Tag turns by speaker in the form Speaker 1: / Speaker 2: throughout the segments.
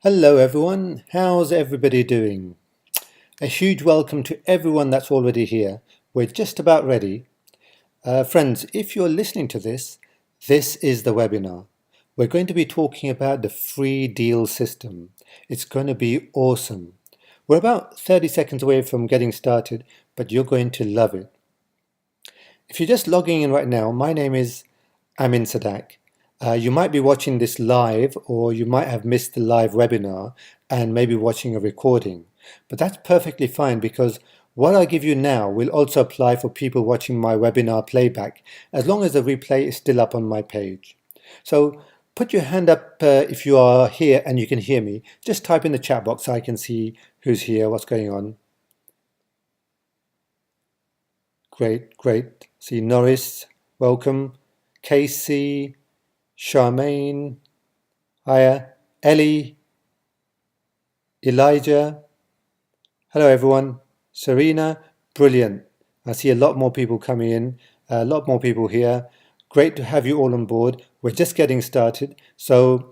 Speaker 1: Hello everyone, how's everybody doing? A huge welcome to everyone that's already here. We're just about ready. Friends, if you're listening to this, this is the webinar. We're going to be talking about the free deal system. It's going to be awesome. We're about 30 seconds away from getting started, but you're going to love it. If you're just logging in right now, my name is Amin Sadak. You might be watching this live, or you might have missed the live webinar and maybe watching a recording. But that's perfectly fine because what I give you now will also apply for people watching my webinar playback, as long as the replay is still up on my page. So put your hand up if you are here and you can hear me. Just type in the chat box so I can see who's here, what's going on. Great, great. See Norris, welcome. Casey, Charmaine, hiya, Ellie, Elijah. Hello everyone. Serena, brilliant. I see a lot more people coming in, a lot more people here. Great to have you all on board. We're just getting started, so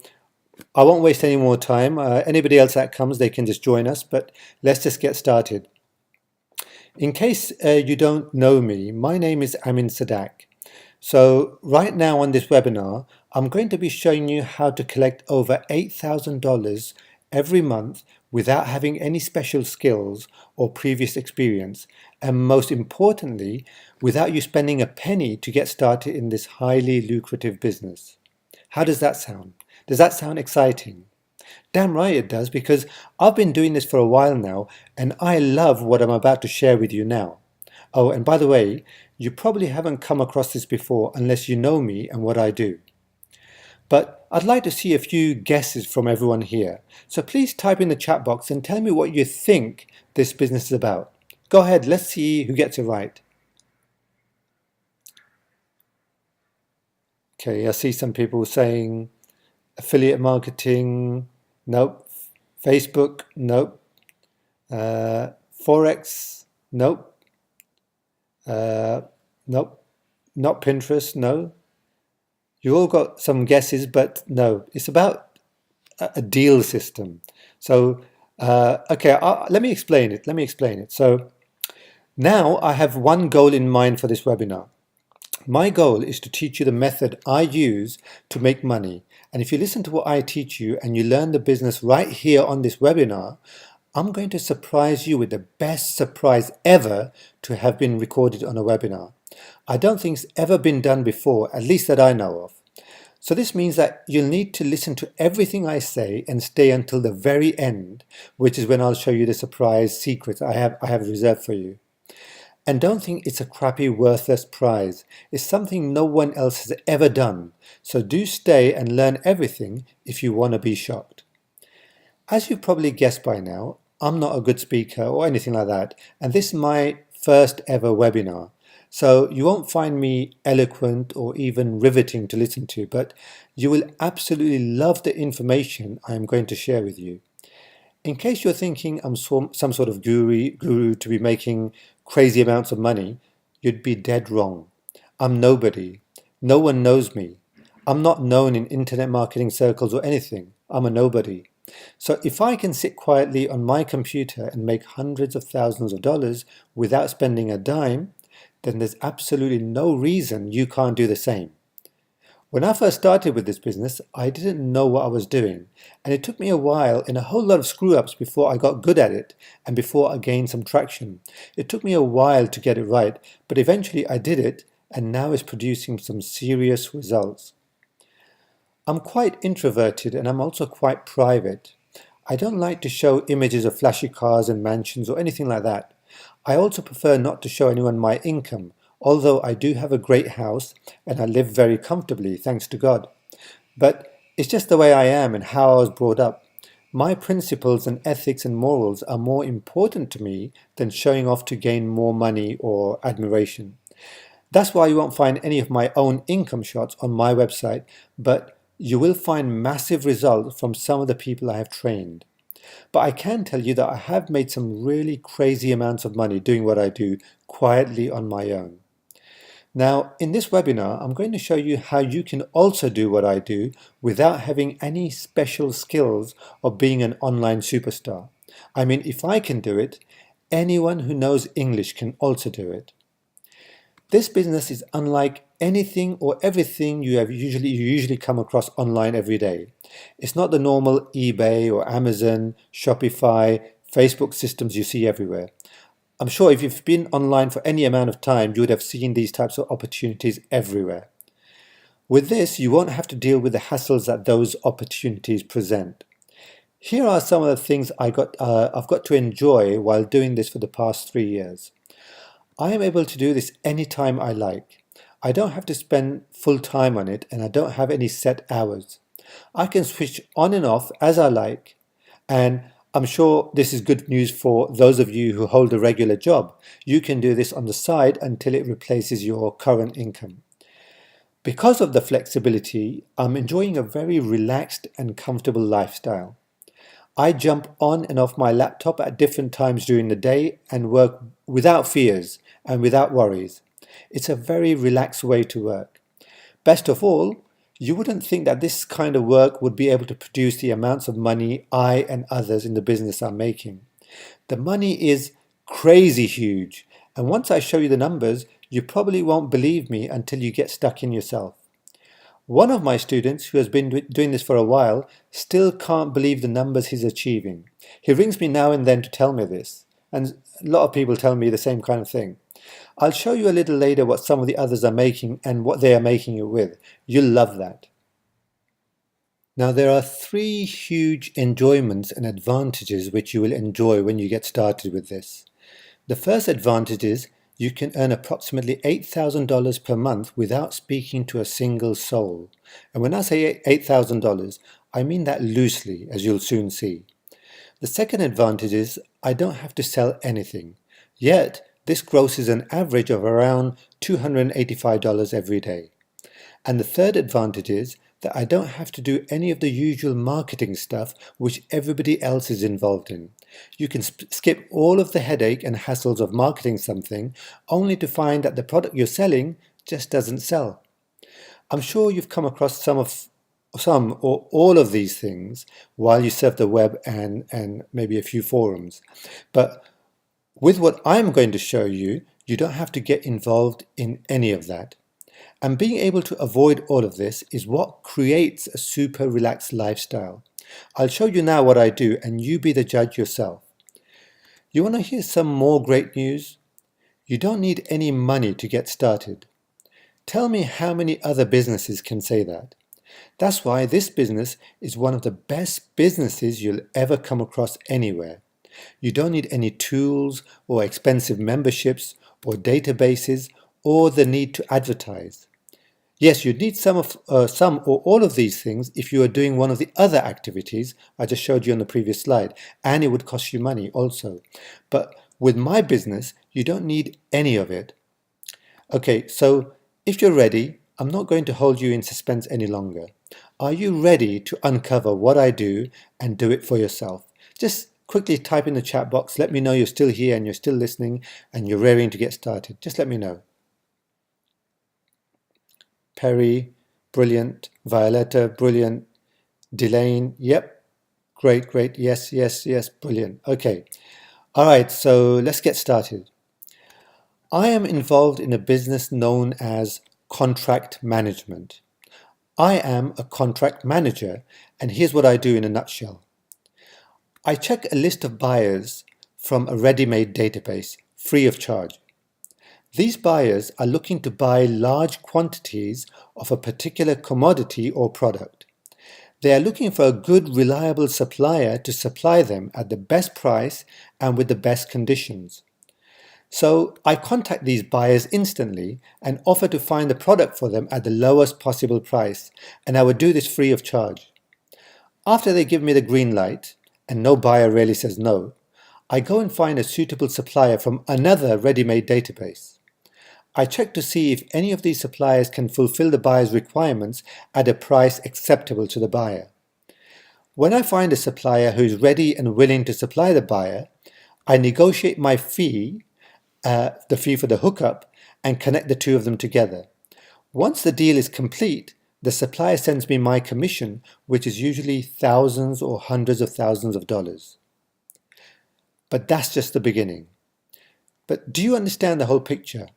Speaker 1: I won't waste any more time. Anybody else that comes, they can just join us, but let's just get started. In case you don't know me, my name is Amin Sadak. So right now on this webinar, I'm going to be showing you how to collect over $8,000 every month without having any special skills or previous experience, and most importantly, without you spending a penny to get started in this highly lucrative business. How does that sound? Does that sound exciting? Damn right it does, because I've been doing this for a while now, and I love what I'm about to share with you now. Oh, and by the way, you probably haven't come across this before unless you know me and what I do. But I'd like to see a few guesses from everyone here. So please type in the chat box and tell me what you think this business is about. Go ahead, let's see who gets it right. Okay, I see some people saying affiliate marketing, nope. Facebook, nope. Forex, nope. Nope. Not Pinterest, no. You all got some guesses, but no. It's about a deal system. So, okay, let me explain it. Let me explain it. So now I have one goal in mind for this webinar. My goal is to teach you the method I use to make money. And if you listen to what I teach you and you learn the business right here on this webinar, I'm going to surprise you with the best surprise ever to have been recorded on a webinar. I don't think it's ever been done before, at least that I know of. So this means that you'll need to listen to everything I say and stay until the very end, which is when I'll show you the surprise secret I have reserved for you. And don't think it's a crappy, worthless prize. It's something no one else has ever done. So do stay and learn everything if you want to be shocked. As you've probably guessed by now, I'm not a good speaker or anything like that, and this is my first ever webinar. So you won't find me eloquent or even riveting to listen to, but you will absolutely love the information I am going to share with you. In case you're thinking I'm some sort of guru to be making crazy amounts of money, you'd be dead wrong. I'm nobody. No one knows me. I'm not known in internet marketing circles or anything. I'm a nobody. So if I can sit quietly on my computer and make hundreds of thousands of dollars without spending a dime, then there's absolutely no reason you can't do the same. When I first started with this business, I didn't know what I was doing, and it took me a while and a whole lot of screw-ups before I got good at it and before I gained some traction. It took me a while to get it right, but eventually I did it, and now it's producing some serious results. I'm quite introverted and I'm also quite private. I don't like to show images of flashy cars and mansions or anything like that. I also prefer not to show anyone my income, although I do have a great house and I live very comfortably, thanks to God. But it's just the way I am and how I was brought up. My principles and ethics and morals are more important to me than showing off to gain more money or admiration. That's why you won't find any of my own income shots on my website, but you will find massive results from some of the people I have trained. But I can tell you that I have made some really crazy amounts of money doing what I do quietly on my own. Now, in this webinar, I'm going to show you how you can also do what I do without having any special skills of being an online superstar. I mean, if I can do it, anyone who knows English can also do it. This business is unlike anything or everything you usually come across online every day. It's not the normal eBay or Amazon, Shopify, Facebook systems you see everywhere. I'm sure if you've been online for any amount of time, you would have seen these types of opportunities everywhere. With this, you won't have to deal with the hassles that those opportunities present. Here are some of the things I've got to enjoy while doing this for the past 3 years. I am able to do this anytime I like. I don't have to spend full time on it, and I don't have any set hours. I can switch on and off as I like, and I'm sure this is good news for those of you who hold a regular job. You can do this on the side until it replaces your current income. Because of the flexibility, I'm enjoying a very relaxed and comfortable lifestyle. I jump on and off my laptop at different times during the day and work without fears and without worries. It's a very relaxed way to work. Best of all, you wouldn't think that this kind of work would be able to produce the amounts of money I and others in the business are making. The money is crazy huge, and once I show you the numbers, you probably won't believe me until you get stuck in yourself. One of my students, who has been doing this for a while, still can't believe the numbers he's achieving. He rings me now and then to tell me this, and a lot of people tell me the same kind of thing. I'll show you a little later what some of the others are making and what they are making it with. You'll love that. Now, there are 3 huge enjoyments and advantages which you will enjoy when you get started with this. The first advantage is you can earn approximately $8,000 per month without speaking to a single soul. And when I say $8,000, I mean that loosely, as you'll soon see. The second advantage is I don't have to sell anything, yet this grosses an average of around $285 every day. And the third advantage is that I don't have to do any of the usual marketing stuff which everybody else is involved in. You can skip all of the headache and hassles of marketing something only to find that the product you're selling just doesn't sell. I'm sure you've come across some or all of these things while you surf the web and maybe a few forums. But with what I'm going to show you, you don't have to get involved in any of that. And being able to avoid all of this is what creates a super relaxed lifestyle. I'll show you now what I do, and you be the judge yourself. You want to hear some more great news? You don't need any money to get started. Tell me how many other businesses can say that. That's why this business is one of the best businesses you'll ever come across anywhere. You don't need any tools or expensive memberships or databases or the need to advertise. Yes, you'd need some or all of these things if you are doing one of the other activities I just showed you on the previous slide, and it would cost you money also. But with my business, you don't need any of it. Okay, so if you're ready, I'm not going to hold you in suspense any longer. Are you ready to uncover what I do and do it for yourself? Just quickly type in the chat box, let me know you're still here and you're still listening and you're raring to get started. Just let me know. Perry, brilliant. Violetta, brilliant. Delane, yep. Great. Yes, brilliant. Okay. All right, so let's get started. I am involved in a business known as contract management. I am a contract manager, and here's what I do in a nutshell. I check a list of buyers from a ready-made database, free of charge. These buyers are looking to buy large quantities of a particular commodity or product. They are looking for a good, reliable supplier to supply them at the best price and with the best conditions. So I contact these buyers instantly and offer to find the product for them at the lowest possible price, and I would do this free of charge. After they give me the green light, and no buyer really says no, I go and find a suitable supplier from another ready-made database. I check to see if any of these suppliers can fulfill the buyer's requirements at a price acceptable to the buyer. When I find a supplier who is ready and willing to supply the buyer, I negotiate my fee, the fee for the hookup, and connect the two of them together. Once the deal is complete, the supplier sends me my commission, which is usually thousands or hundreds of thousands of dollars. But that's just the beginning. But do you understand the whole picture?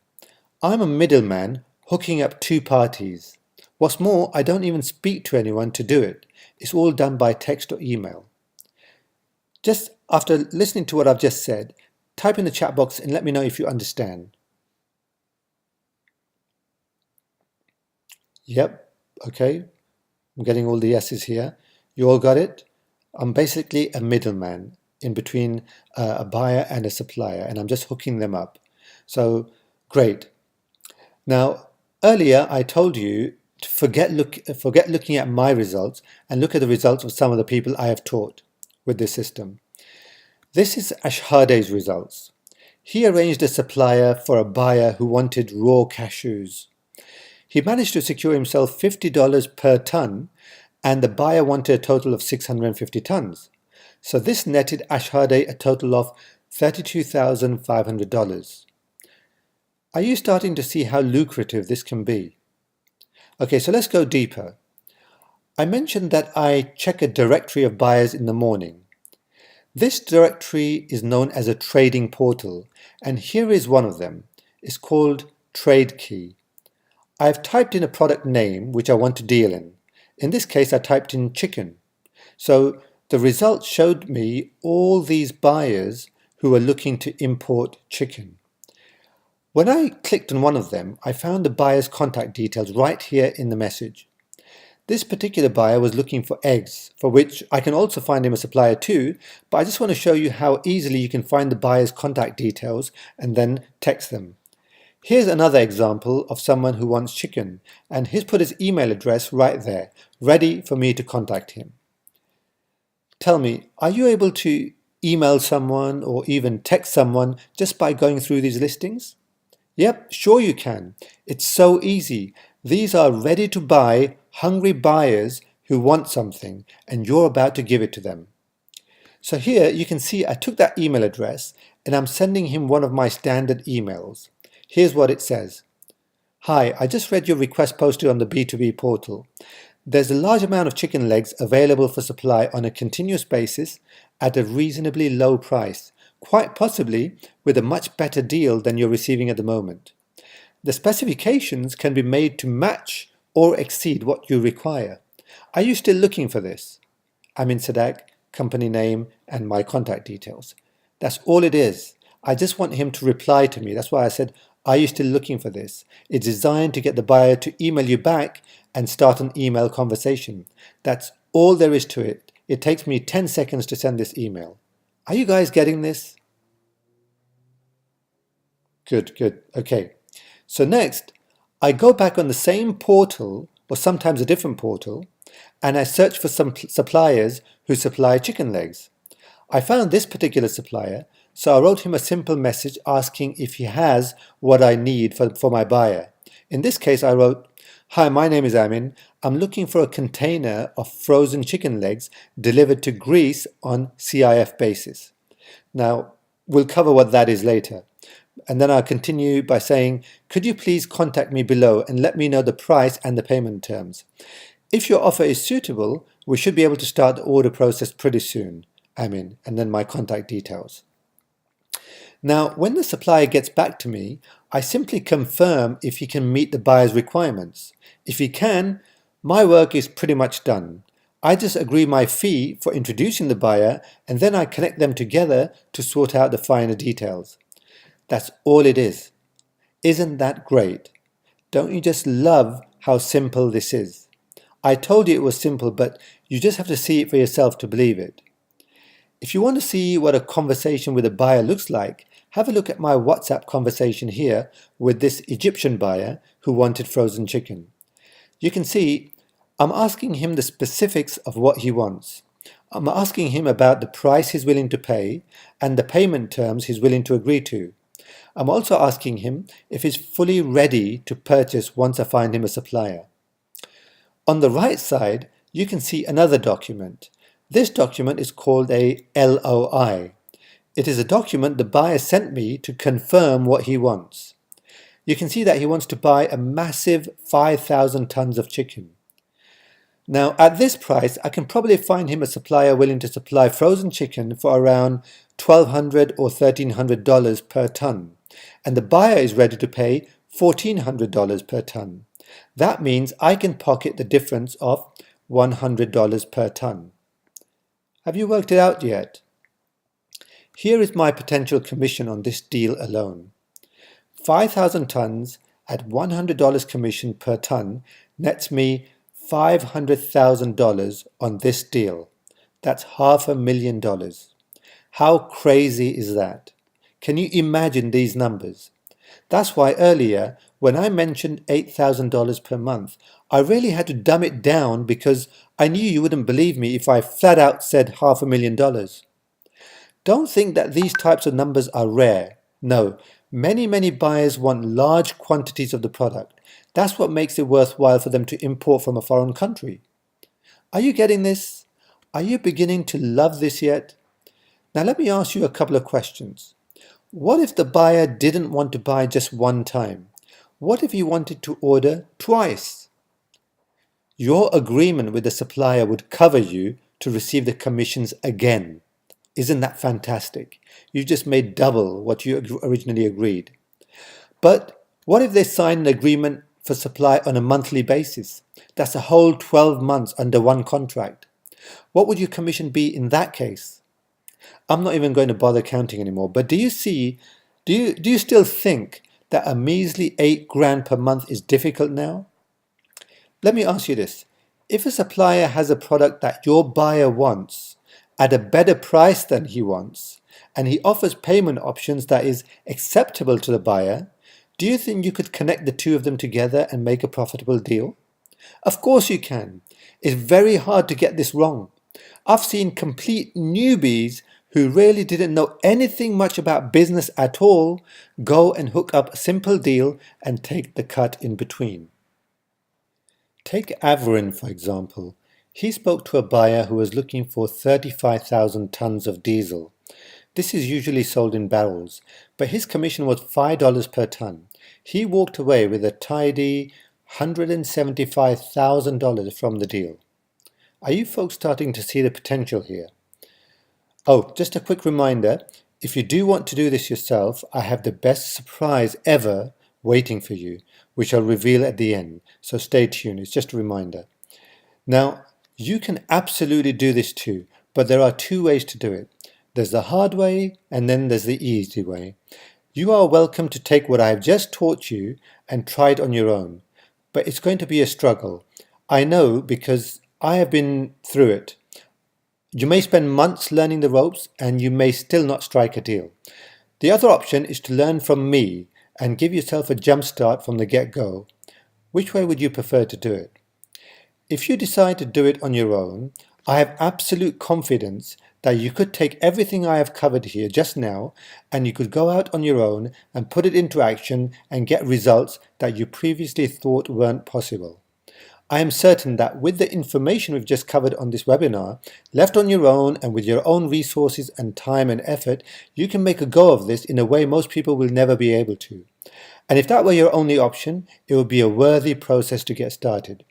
Speaker 1: I'm a middleman hooking up two parties. What's more, I don't even speak to anyone to do it. It's all done by text or email. Just after listening to what I've just said, type in the chat box and let me know if you understand. Yep, okay. I'm getting all the yeses here. You all got it? I'm basically a middleman in between a buyer and a supplier, and I'm just hooking them up. So, great. Now, earlier I told you to forget looking at my results and look at the results of some of the people I have taught with this system. This is Ashhade's results. He arranged a supplier for a buyer who wanted raw cashews. He managed to secure himself $50 per ton, and the buyer wanted a total of 650 tons. So this netted Ashhade a total of $32,500. Are you starting to see how lucrative this can be? Okay, so let's go deeper. I mentioned that I check a directory of buyers in the morning. This directory is known as a trading portal, and here is one of them. It's called TradeKey. I've typed in a product name which I want to deal in. In this case, I typed in chicken. So the results showed me all these buyers who were looking to import chicken. When I clicked on one of them, I found the buyer's contact details right here in the message. This particular buyer was looking for eggs, for which I can also find him a supplier too, but I just want to show you how easily you can find the buyer's contact details and then text them. Here's another example of someone who wants chicken, and he's put his email address right there, ready for me to contact him. Tell me, are you able to email someone or even text someone just by going through these listings? Yep, sure you can. It's so easy. These are ready to buy, hungry buyers who want something, and you're about to give it to them. So here you can see I took that email address and I'm sending him one of my standard emails. Here's what it says. Hi, I just read your request posted on the B2B portal. There's a large amount of chicken legs available for supply on a continuous basis at a reasonably low price, quite possibly with a much better deal than you're receiving at the moment. The specifications can be made to match or exceed what you require. Are you still looking for this? Amin Sadak, company name, and my contact details. That's all it is. I just want him to reply to me. That's why I said, are you still looking for this? It's designed to get the buyer to email you back and start an email conversation. That's all there is to it. It takes me 10 seconds to send this email. Are you guys getting this? Good, good. Okay. So next, I go back on the same portal, or sometimes a different portal, and I search for some suppliers who supply chicken legs. I found this particular supplier, so I wrote him a simple message asking if he has what I need for my buyer. In this case, I wrote, "Hi, my name is Amin. I'm looking for a container of frozen chicken legs delivered to Greece on CIF basis." Now, we'll cover what that is later. And then I'll continue by saying, could you please contact me below and let me know the price and the payment terms. If your offer is suitable, we should be able to start the order process pretty soon. Amin, and then my contact details. Now, when the supplier gets back to me, I simply confirm if he can meet the buyer's requirements. If he can, my work is pretty much done. I just agree my fee for introducing the buyer, and then I connect them together to sort out the finer details. That's all it is. Isn't that great? Don't you just love how simple this is? I told you it was simple, but you just have to see it for yourself to believe it. If you want to see what a conversation with a buyer looks like, have a look at my WhatsApp conversation here with this Egyptian buyer who wanted frozen chicken. You can see I'm asking him the specifics of what he wants. I'm asking him about the price he's willing to pay and the payment terms he's willing to agree to. I'm also asking him if he's fully ready to purchase once I find him a supplier. On the right side, you can see another document. This document is called a LOI. It is a document the buyer sent me to confirm what he wants. you can see that he wants to buy a massive 5,000 tons of chicken. Now, at this price, I can probably find him a supplier willing to supply frozen chicken for around $1,200 or $1,300 per ton, and the buyer is ready to pay $1,400 per ton. That means I can pocket the difference of $100 per ton. Have you worked it out yet? Here is my potential commission on this deal alone. 5,000 tons at $100 commission per ton nets me $500,000 on this deal. That's $500,000. How crazy is that? Can you imagine these numbers? That's why earlier, when I mentioned $8,000 per month, I really had to dumb it down because I knew you wouldn't believe me if I flat out said $500,000. Don't think that these types of numbers are rare. No, many buyers want large quantities of the product. That's what makes it worthwhile for them to import from a foreign country. Are you getting this? Are you beginning to love this yet? Now let me ask you a couple of questions. What if the buyer didn't want to buy just one time? What if he wanted to order twice? Your agreement with the supplier would cover you to receive the commissions again. Isn't that fantastic? You just made double what you originally agreed. But what if they sign an agreement for supply on a monthly basis? That's a whole 12 months under one contract. What would your commission be in that case? I'm not even going to bother counting anymore, but do you still think that a measly $8,000 per month is difficult now? Let me ask you this. If a supplier has a product that your buyer wants at a better price than he wants, and he offers payment options that is acceptable to the buyer, do you think you could connect the two of them together and make a profitable deal? Of course you can. It's very hard to get this wrong. I've seen complete newbies who really didn't know anything much about business at all go and hook up a simple deal and take the cut in between. Take Averin, for example. He spoke to a buyer who was looking for 35,000 tons of diesel. This is usually sold in barrels, but his commission was $5 per ton. He walked away with a tidy $175,000 from the deal. Are you folks starting to see the potential here? Oh, just a quick reminder, if you do want to do this yourself, I have the best surprise ever waiting for you, which I'll reveal at the end, so stay tuned, it's just a reminder. Now, you can absolutely do this too, but there are two ways to do it. There's the hard way, and then there's the easy way. You are welcome to take what I have just taught you and try it on your own, but it's going to be a struggle. I know because I have been through it. You may spend months learning the ropes and you may still not strike a deal. The other option is to learn from me and give yourself a jump start from the get-go. Which way would you prefer to do it? If you decide to do it on your own, I have absolute confidence that you could take everything I have covered here just now and you could go out on your own and put it into action and get results that you previously thought weren't possible. I am certain that with the information we've just covered on this webinar, left on your own and with your own resources and time and effort, you can make a go of this in a way most people will never be able to. And if that were your only option, it would be a worthy process to get started.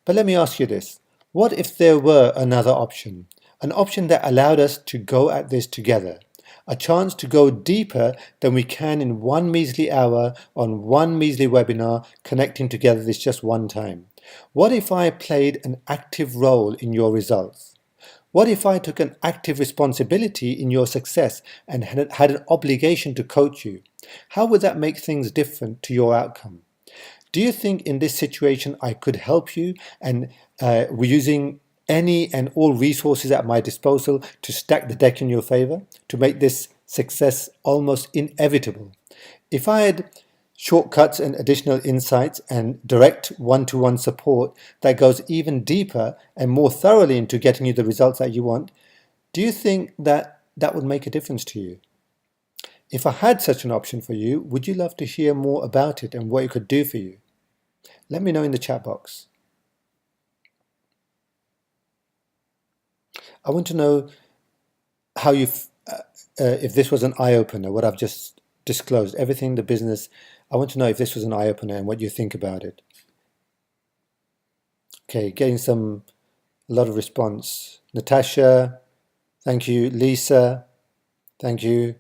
Speaker 1: But let me ask you this, what if there were another option? An option that allowed us to go at this together. A chance to go deeper than we can in one measly hour on one measly webinar, connecting together this just one time. What if I played an active role in your results? What if I took an active responsibility in your success and had an obligation to coach you? How would that make things different to your outcome? Do you think in this situation I could help you and we're using any and all resources at my disposal to stack the deck in your favor, to make this success almost inevitable? If I had shortcuts and additional insights and direct one-to-one support that goes even deeper and more thoroughly into getting you the results that you want, do you think that that would make a difference to you? If I had such an option for you, would you love to hear more about it and what it could do for you? Let me know in the chat box. I want to know how if this was an eye-opener, what I've just disclosed, everything the business I want to know if this was an eye-opener and what you think about it. Okay, getting a lot of response. Natasha, thank you. Lisa, thank you.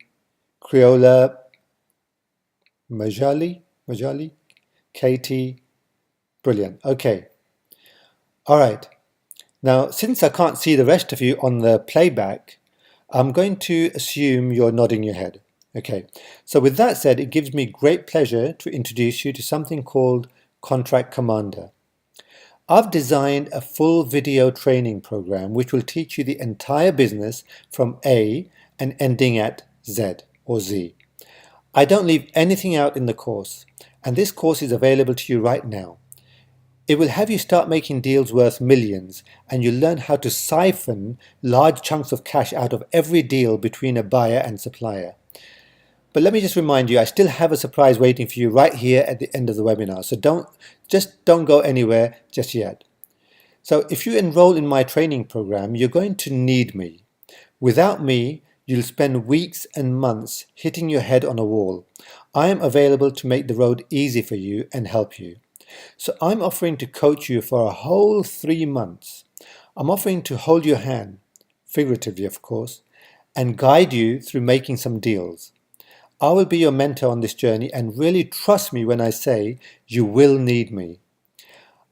Speaker 1: Creola, Majali, Katie, brilliant. Okay, all right. Now, since I can't see the rest of you on the playback, I'm going to assume you're nodding your head. Okay, so with that said, it gives me great pleasure to introduce you to something called Contract Commander. I've designed a full video training program which will teach you the entire business from A and ending at Z or Z. I don't leave anything out in the course, and this course is available to you right now. It will have you start making deals worth millions, and you'll learn how to siphon large chunks of cash out of every deal between a buyer and supplier. But let me just remind you, I still have a surprise waiting for you right here at the end of the webinar. So don't go anywhere just yet. So if you enroll in my training program, you're going to need me. Without me, you'll spend weeks and months hitting your head on a wall. I am available to make the road easy for you and help you. So I'm offering to coach you for a whole 3 months. I'm offering to hold your hand, figuratively of course, and guide you through making some deals. I will be your mentor on this journey, and really trust me when I say you will need me.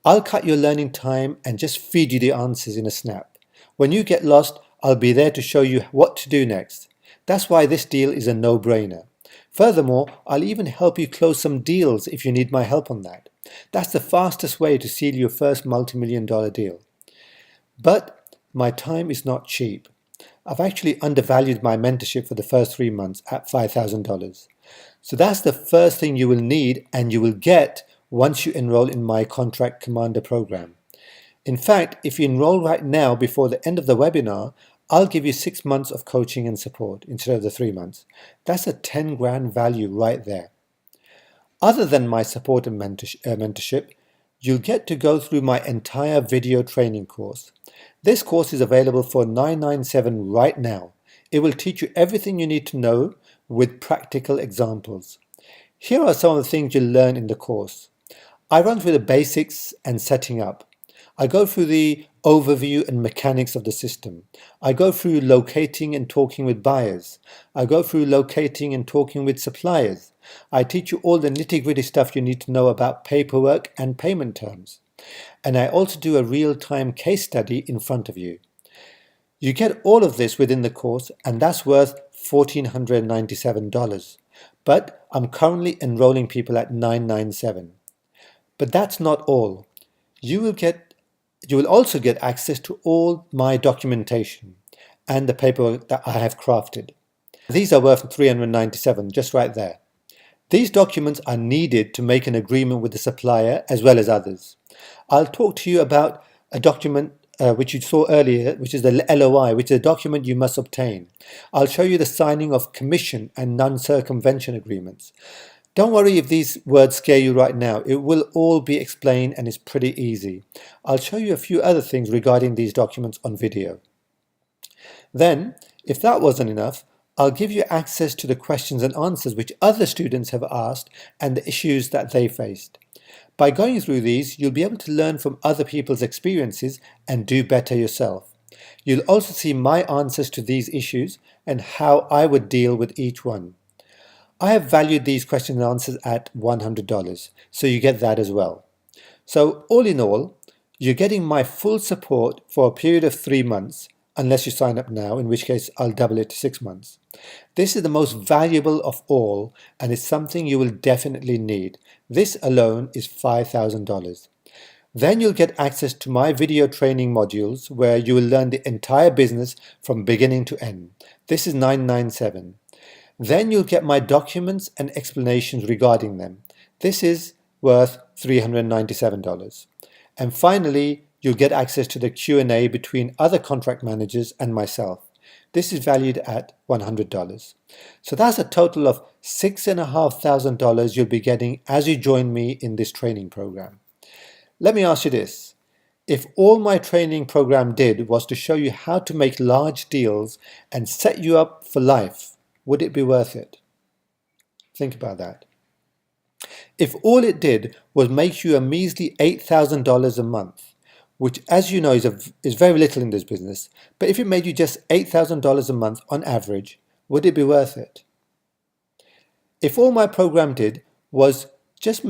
Speaker 1: I'll cut your learning time and just feed you the answers in a snap. When you get lost, I'll be there to show you what to do next. That's why this deal is a no-brainer. Furthermore, I'll even help you close some deals if you need my help on that. That's the fastest way to seal your first multi-million-dollar deal. But my time is not cheap. I've actually undervalued my mentorship for the first 3 months at $5,000. So that's the first thing you will need and you will get once you enroll in my Contract Commander program. In fact, if you enroll right now before the end of the webinar, I'll give you 6 months of coaching and support instead of the 3 months. That's a 10 grand value right there. Other than my support and mentorship, you'll get to go through my entire video training course. This course is available for $997 right now. It will teach you everything you need to know with practical examples. Here are some of the things you'll learn in the course. I run through the basics and setting up. I go through the overview and mechanics of the system. I go through locating and talking with buyers. I go through locating and talking with suppliers. I teach you all the nitty-gritty stuff you need to know about paperwork and payment terms. And I also do a real-time case study in front of you. You get all of this within the course, and that's worth $1,497. But I'm currently enrolling people at $997. But that's not all. You will also get access to all my documentation and the paperwork that I have crafted. These are worth $397, just right there. These documents are needed to make an agreement with the supplier as well as others. I'll talk to you about a document which you saw earlier, which is the LOI, which is a document you must obtain. I'll show you the signing of commission and non-circumvention agreements. Don't worry if these words scare you right now. It will all be explained and it's pretty easy. I'll show you a few other things regarding these documents on video. Then, if that wasn't enough, I'll give you access to the questions and answers which other students have asked and the issues that they faced. By going through these, you'll be able to learn from other people's experiences and do better yourself. You'll also see my answers to these issues and how I would deal with each one. I have valued these questions and answers at $100, so you get that as well. So all in all, you're getting my full support for a period of 3 months, unless you sign up now, in which case I'll double it to 6 months. This is the most valuable of all, and it's something you will definitely need. This alone is $5,000. Then you'll get access to my video training modules where you will learn the entire business from beginning to end. This is $997. Then you'll get my documents and explanations regarding them. This is worth $397. And finally, you'll get access to the Q&A between other contract managers and myself. This is valued at $100. So that's a total of $6,500 you'll be getting as you join me in this training program. Let me ask you this. If all my training program did was to show you how to make large deals and set you up for life, would it be worth it? Think about that. If all it did was make you a measly $8,000 a month, which as you know is very little in this business, but if it made you just $8,000 a month on average, would it be worth it? If all my program did was just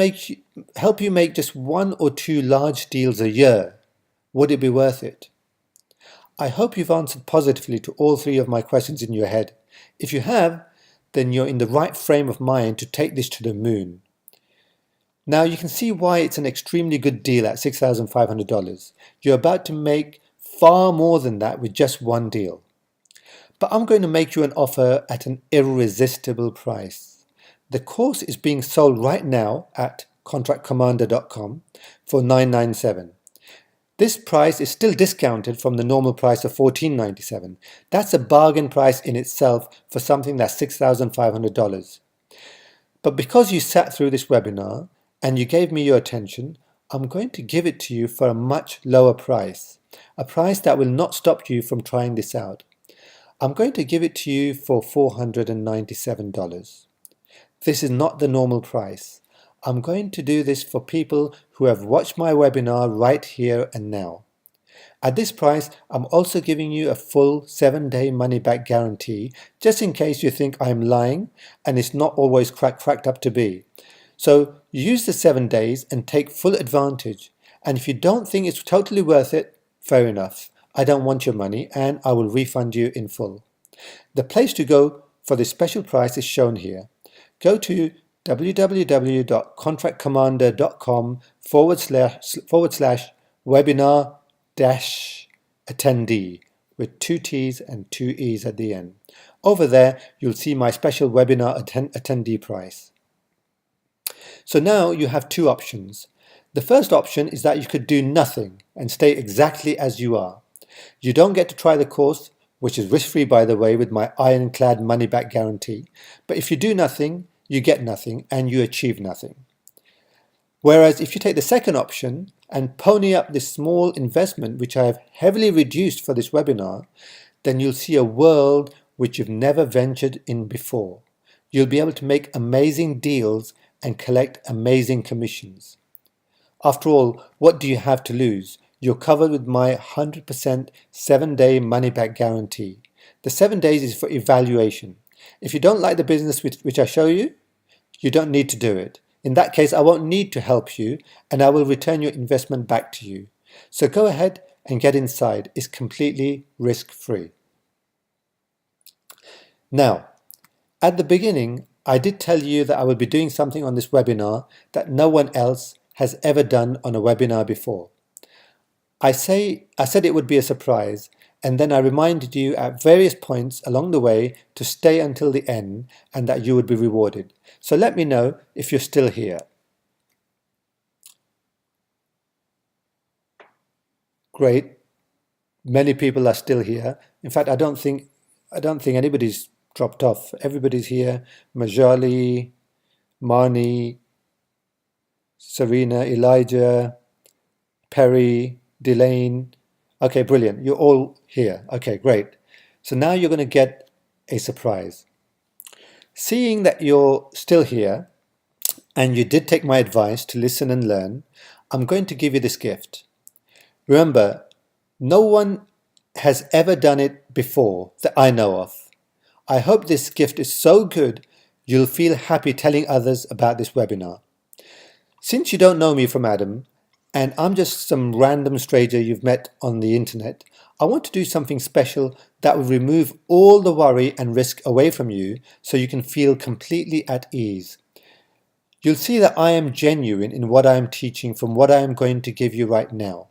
Speaker 1: help you make just 1 or 2 large deals a year, would it be worth it? I hope you've answered positively to all 3 of my questions in your head. If you have, then you're in the right frame of mind to take this to the moon. Now you can see why it's an extremely good deal at $6,500. You're about to make far more than that with just 1 deal. But I'm going to make you an offer at an irresistible price. The course is being sold right now at contractcommander.com for $997. This price is still discounted from the normal price of $1497. That's a bargain price in itself for something that's $6,500. But because you sat through this webinar and you gave me your attention, I'm going to give it to you for a much lower price, a price that will not stop you from trying this out. I'm going to give it to you for $497. This is not the normal price. I'm going to do this for people who have watched my webinar right here and now. At this price, I'm also giving you a full 7-day money-back guarantee, just in case you think I'm lying and it's not always cracked up to be. So use the 7 days and take full advantage. And if you don't think it's totally worth it, fair enough. I don't want your money and I will refund you in full. The place to go for this special price is shown here. Go to www.contractcommander.com/webinar-attendee with 2 T's and 2 E's at the end. Over there, you'll see my special webinar attendee price. So now you have 2 options. The first option is that you could do nothing and stay exactly as you are. You don't get to try the course, which is risk-free by the way with my ironclad money-back guarantee, but if you do nothing, you get nothing and you achieve nothing. Whereas if you take the second option and pony up this small investment, which I have heavily reduced for this webinar, then you'll see a world which you've never ventured in before. You'll be able to make amazing deals and collect amazing commissions. After all, what do you have to lose? You're covered with my 100% 7-day money-back guarantee. The 7 days is for evaluation. If you don't like the business which I show you, you don't need to do it. In that case, I won't need to help you and I will return your investment back to you. So go ahead and get inside. It's completely risk-free. Now, at the beginning, I did tell you that I will be doing something on this webinar that no one else has ever done on a webinar before. I said it would be a surprise, and then I reminded you at various points along the way to stay until the end and that you would be rewarded. So let me know if you're still here. Great. Many people are still here. In fact, I don't think anybody's dropped off. Everybody's here. Majali, Marnie, Serena, Elijah, Perry, Delane. Okay, brilliant. You're all here. Okay, great. So now you're going to get a surprise. Seeing that you're still here and you did take my advice to listen and learn, I'm going to give you this gift. Remember, no one has ever done it before that I know of. I hope this gift is so good you'll feel happy telling others about this webinar. Since you don't know me from Adam, and I'm just some random stranger you've met on the internet, I want to do something special that will remove all the worry and risk away from you so you can feel completely at ease. You'll see that I am genuine in what I am teaching from what I am going to give you right now.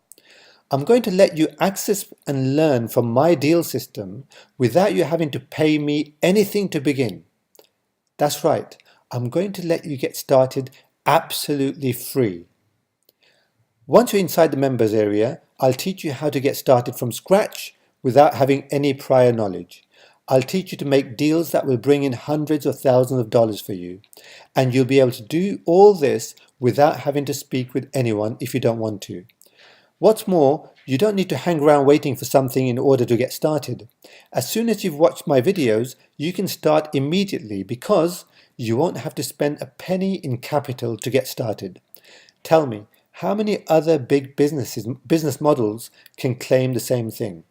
Speaker 1: I'm going to let you access and learn from my deal system without you having to pay me anything to begin. That's right, I'm going to let you get started absolutely free. Once you're inside the members area, I'll teach you how to get started from scratch without having any prior knowledge. I'll teach you to make deals that will bring in hundreds of thousands of dollars for you. And you'll be able to do all this without having to speak with anyone if you don't want to. What's more, you don't need to hang around waiting for something in order to get started. As soon as you've watched my videos, you can start immediately because you won't have to spend a penny in capital to get started. Tell me, how many other big business models can claim the same thing?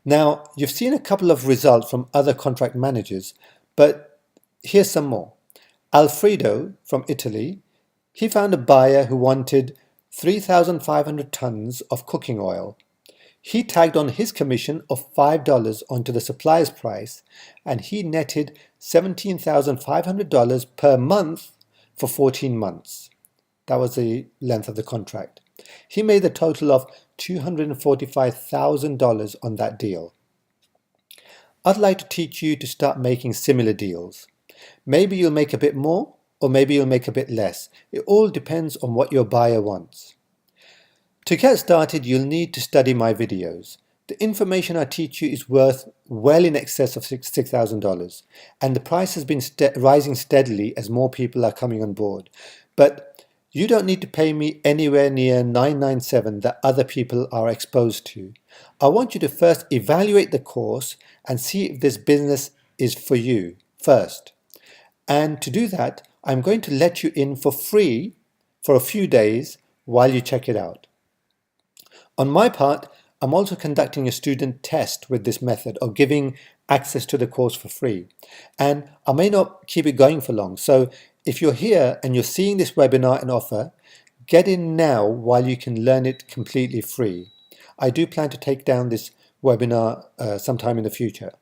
Speaker 1: Now, you've seen a couple of results from other contract managers, but here's some more. Alfredo from Italy, he found a buyer who wanted 3,500 tons of cooking oil. He tagged on his commission of $5 onto the supplier's price, and he netted $17,500 per month for 14 months. That was the length of the contract. He made a total of $245,000 on that deal. I'd like to teach you to start making similar deals. Maybe you'll make a bit more, or maybe you'll make a bit less. It all depends on what your buyer wants. To get started, you'll need to study my videos. The information I teach you is worth well in excess of $6,000, and the price has been rising steadily as more people are coming on board. But you don't need to pay me anywhere near $997 that other people are exposed to. I want you to first evaluate the course and see if this business is for you first. And to do that, I'm going to let you in for free for a few days while you check it out. On my part, I'm also conducting a student test with this method of giving access to the course for free. And I may not keep it going for long, so if you're here and you're seeing this webinar and offer, get in now while you can learn it completely free. I do plan to take down this webinar sometime in the future.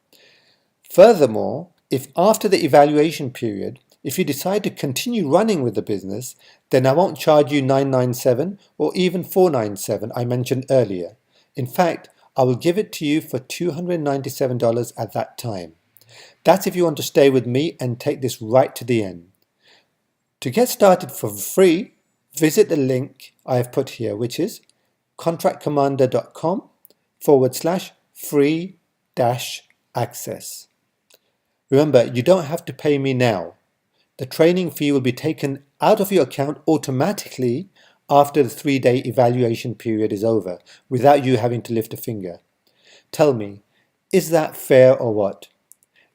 Speaker 1: Furthermore, if after the evaluation period, if you decide to continue running with the business, then I won't charge you $997 or even $497 I mentioned earlier. In fact, I will give it to you for $297 at that time. That's if you want to stay with me and take this right to the end. To get started for free, visit the link I have put here, which is contractcommander.com/free-access. Remember, you don't have to pay me now. The training fee will be taken out of your account automatically after the 3-day evaluation period is over, without you having to lift a finger. Tell me, is that fair or what?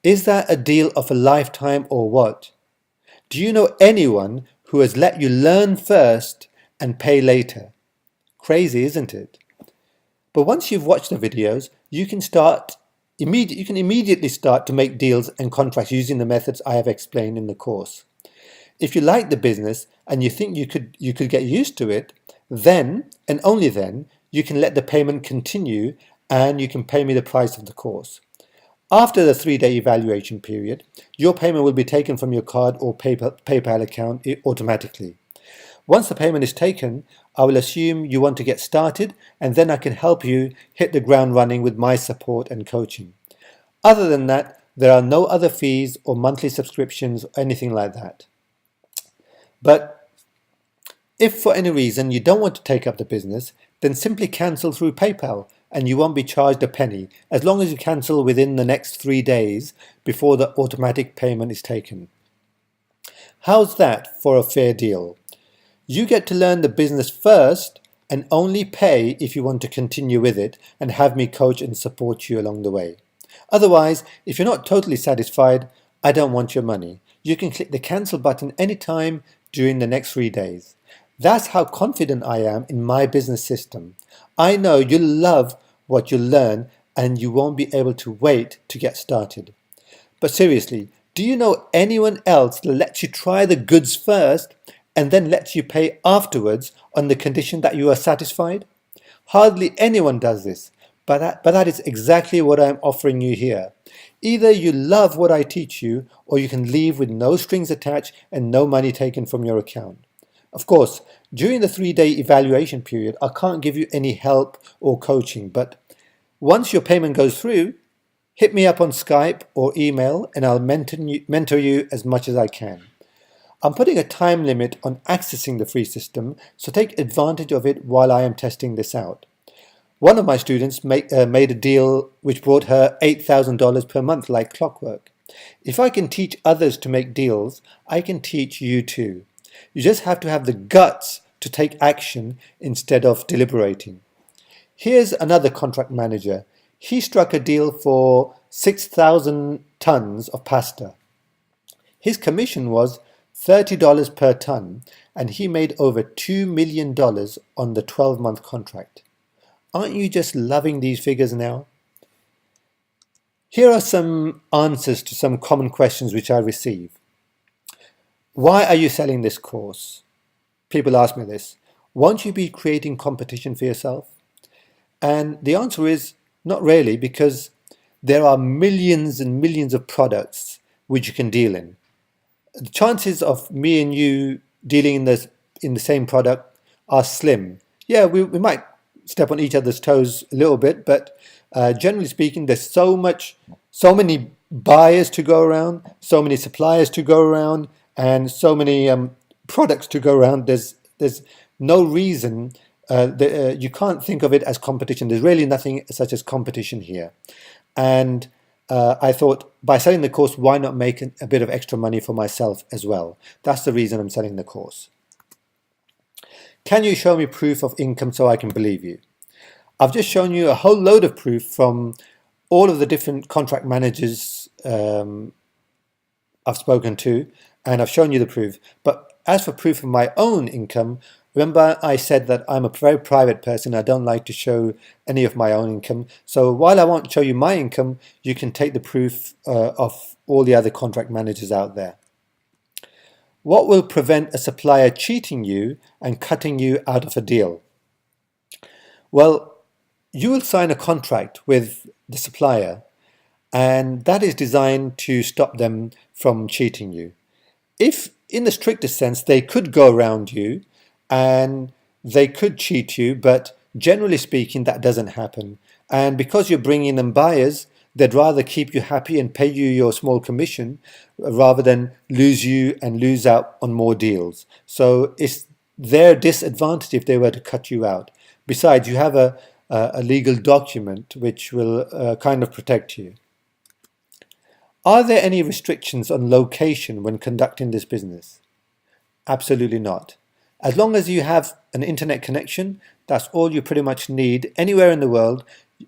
Speaker 1: Is that a deal of a lifetime or what? Do you know anyone who has let you learn first and pay later? Crazy, isn't it? But once you've watched the videos, you can immediately start to make deals and contracts using the methods I have explained in the course. If you like the business and you think you could get used to it, then and only then you can let the payment continue and you can pay me the price of the course. After the 3-day evaluation period, your payment will be taken from your card or PayPal account automatically. Once the payment is taken, I will assume you want to get started, and then I can help you hit the ground running with my support and coaching. Other than that, there are no other fees or monthly subscriptions or anything like that. But if for any reason you don't want to take up the business, then simply cancel through PayPal and you won't be charged a penny as long as you cancel within the next 3 days before the automatic payment is taken. How's that for a fair deal? You get to learn the business first and only pay if you want to continue with it and have me coach and support you along the way. Otherwise, if you're not totally satisfied, I don't want your money. You can click the cancel button anytime during the next 3 days. That's how confident I am in my business system. I know you'll love what you learn and you won't be able to wait to get started. But seriously, do you know anyone else that lets you try the goods first and then lets you pay afterwards on the condition that you are satisfied? Hardly anyone does this, but that is exactly what I am offering you here. Either you love what I teach you, or you can leave with no strings attached and no money taken from your account. Of course, during the 3-day evaluation period, I can't give you any help or coaching, but once your payment goes through, hit me up on Skype or email and I'll mentor you as much as I can. I'm putting a time limit on accessing the free system, so take advantage of it while I am testing this out. One of my students made a deal which brought her $8,000 per month like clockwork. If I can teach others to make deals, I can teach you too. You just have to have the guts to take action instead of deliberating. Here's another contract manager. He struck a deal for 6,000 tons of pasta. His commission was $30 per ton, and he made over $2 million on the 12-month contract. Aren't you just loving these figures now? Here are some answers to some common questions which I receive. Why are you selling this course? People ask me this. Won't you be creating competition for yourself? And the answer is not really, because there are millions and millions of products which you can deal in. The chances of me and you dealing in the same product are slim. Yeah, we might step on each other's toes a little bit, but generally speaking, there's so many buyers to go around, so many suppliers to go around, and so many products to go around. There's no reason you can't think of it as competition. There's really nothing such as competition here. And I thought, by selling the course, why not make a bit of extra money for myself as well? That's the reason I'm selling the course. Can you show me proof of income so I can believe you? I've just shown you a whole load of proof from all of the different contract managers I've spoken to, and I've shown you the proof. But as for proof of my own income, remember I said that I'm a very private person. I don't like to show any of my own income. So while I won't show you my income, you can take the proof of all the other contract managers out there. What will prevent a supplier cheating you and cutting you out of a deal? Well, you will sign a contract with the supplier, and that is designed to stop them from cheating you. If, in the strictest sense, they could go around you and they could cheat you, but generally speaking, that doesn't happen. And because you're bringing them buyers, they'd rather keep you happy and pay you your small commission rather than lose you and lose out on more deals. So it's their disadvantage if they were to cut you out. Besides, you have a legal document which will kind of protect you. Are there any restrictions on location when conducting this business? Absolutely not. As long as you have an internet connection, that's all you pretty much need anywhere in the world,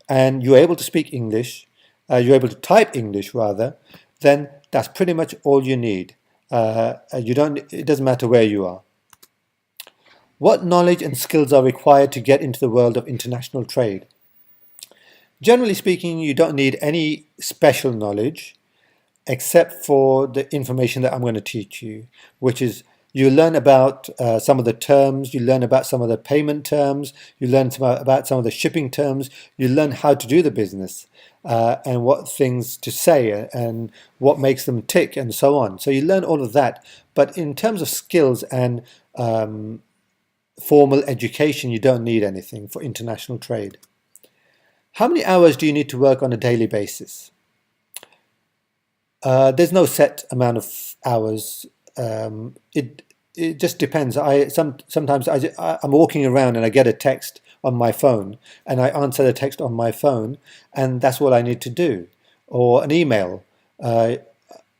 Speaker 1: and you're able to speak English, you're able to type English rather, then that's pretty much all you need. It doesn't matter where you are. What knowledge and skills are required to get into the world of international trade? Generally speaking, you don't need any special knowledge except for the information that I'm going to teach you, which is you learn about some of the terms, you learn about some of the payment terms, you learn about some of the shipping terms, you learn how to do the business and what things to say and what makes them tick and so on. So you learn all of that. But in terms of skills and formal education, you don't need anything for international trade. How many hours do you need to work on a daily basis? There's no set amount of hours. It just depends. Sometimes I'm walking around and I get a text on my phone and I answer the text on my phone, and that's all I need to do. Or an email.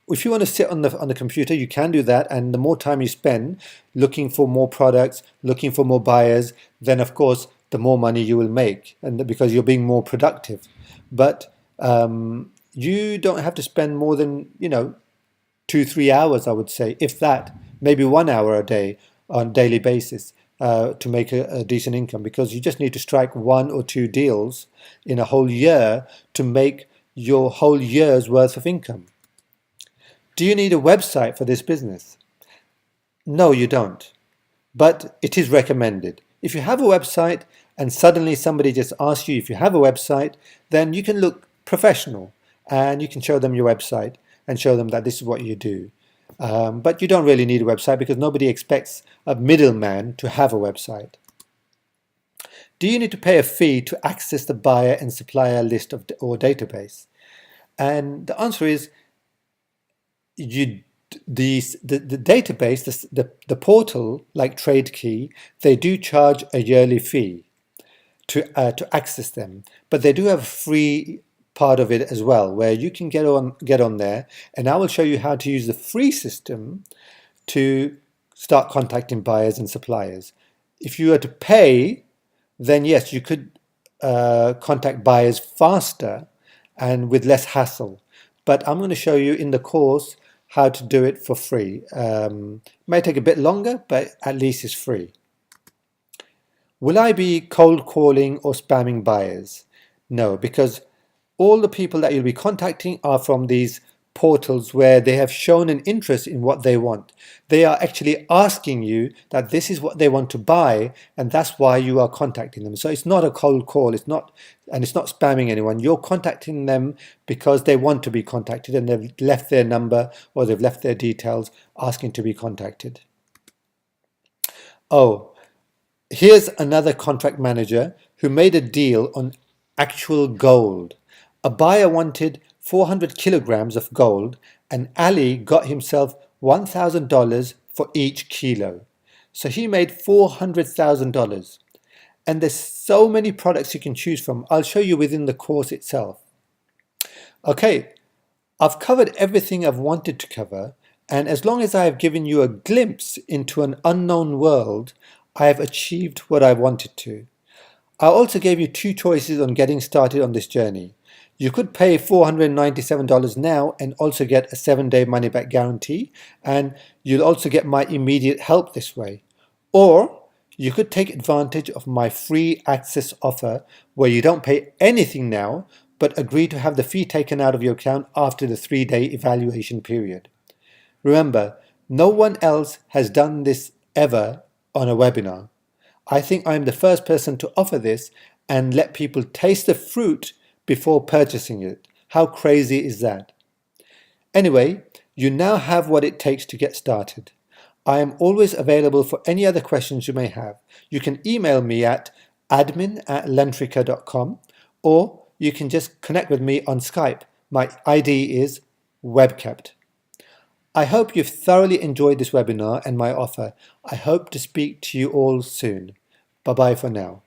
Speaker 1: If you want to sit on the computer, you can do that, and the more time you spend looking for more products, looking for more buyers, then of course the more money you will make, and because you're being more productive. But you don't have to spend more than 2-3 hours, I would say, if that, maybe 1 hour a day on a daily basis to make a decent income, because you just need to strike 1 or 2 deals in a whole year to make your whole year's worth of income. Do you need a website for this business? No, you don't, but it is recommended. If you have a website and suddenly somebody just asks you if you have a website, then you can look professional and you can show them your website and show them that this is what you do. But you don't really need a website because nobody expects a middleman to have a website. Do you need to pay a fee to access the buyer and supplier list or database? And the answer is the database, the portal like TradeKey, they do charge a yearly fee to access them, but they do have a free part of it as well, where you can get on there, and I will show you how to use the free system to start contacting buyers and suppliers. If you were to pay, then yes, you could contact buyers faster and with less hassle. But I'm going to show you in the course how to do it for free. May take a bit longer, but at least it's free. Will I be cold calling or spamming buyers? No, because all the people that you'll be contacting are from these portals where they have shown an interest in what they want. They are actually asking you that this is what they want to buy, and that's why you are contacting them. So it's not a cold call, it's not spamming anyone. You're contacting them because they want to be contacted and they've left their number or they've left their details asking to be contacted. Oh, here's another contract manager who made a deal on actual gold. A buyer wanted 400 kilograms of gold and Ali got himself $1,000 for each kilo. So he made $400,000. And there's so many products you can choose from. I'll show you within the course itself. Okay, I've covered everything I've wanted to cover, and as long as I have given you a glimpse into an unknown world, I have achieved what I wanted to. I also gave you two choices on getting started on this journey. You could pay $497 now and also get a 7-day money-back guarantee, and you'll also get my immediate help this way. Or you could take advantage of my free access offer where you don't pay anything now, but agree to have the fee taken out of your account after the 3-day evaluation period. Remember, no one else has done this ever on a webinar. I think I'm the first person to offer this and let people taste the fruit before purchasing it. How crazy is that? Anyway, you now have what it takes to get started. I am always available for any other questions you may have. You can email me at admin@lentrica.com, or you can just connect with me on Skype. My ID is webkept. I hope you've thoroughly enjoyed this webinar and my offer. I hope to speak to you all soon. Bye-bye for now.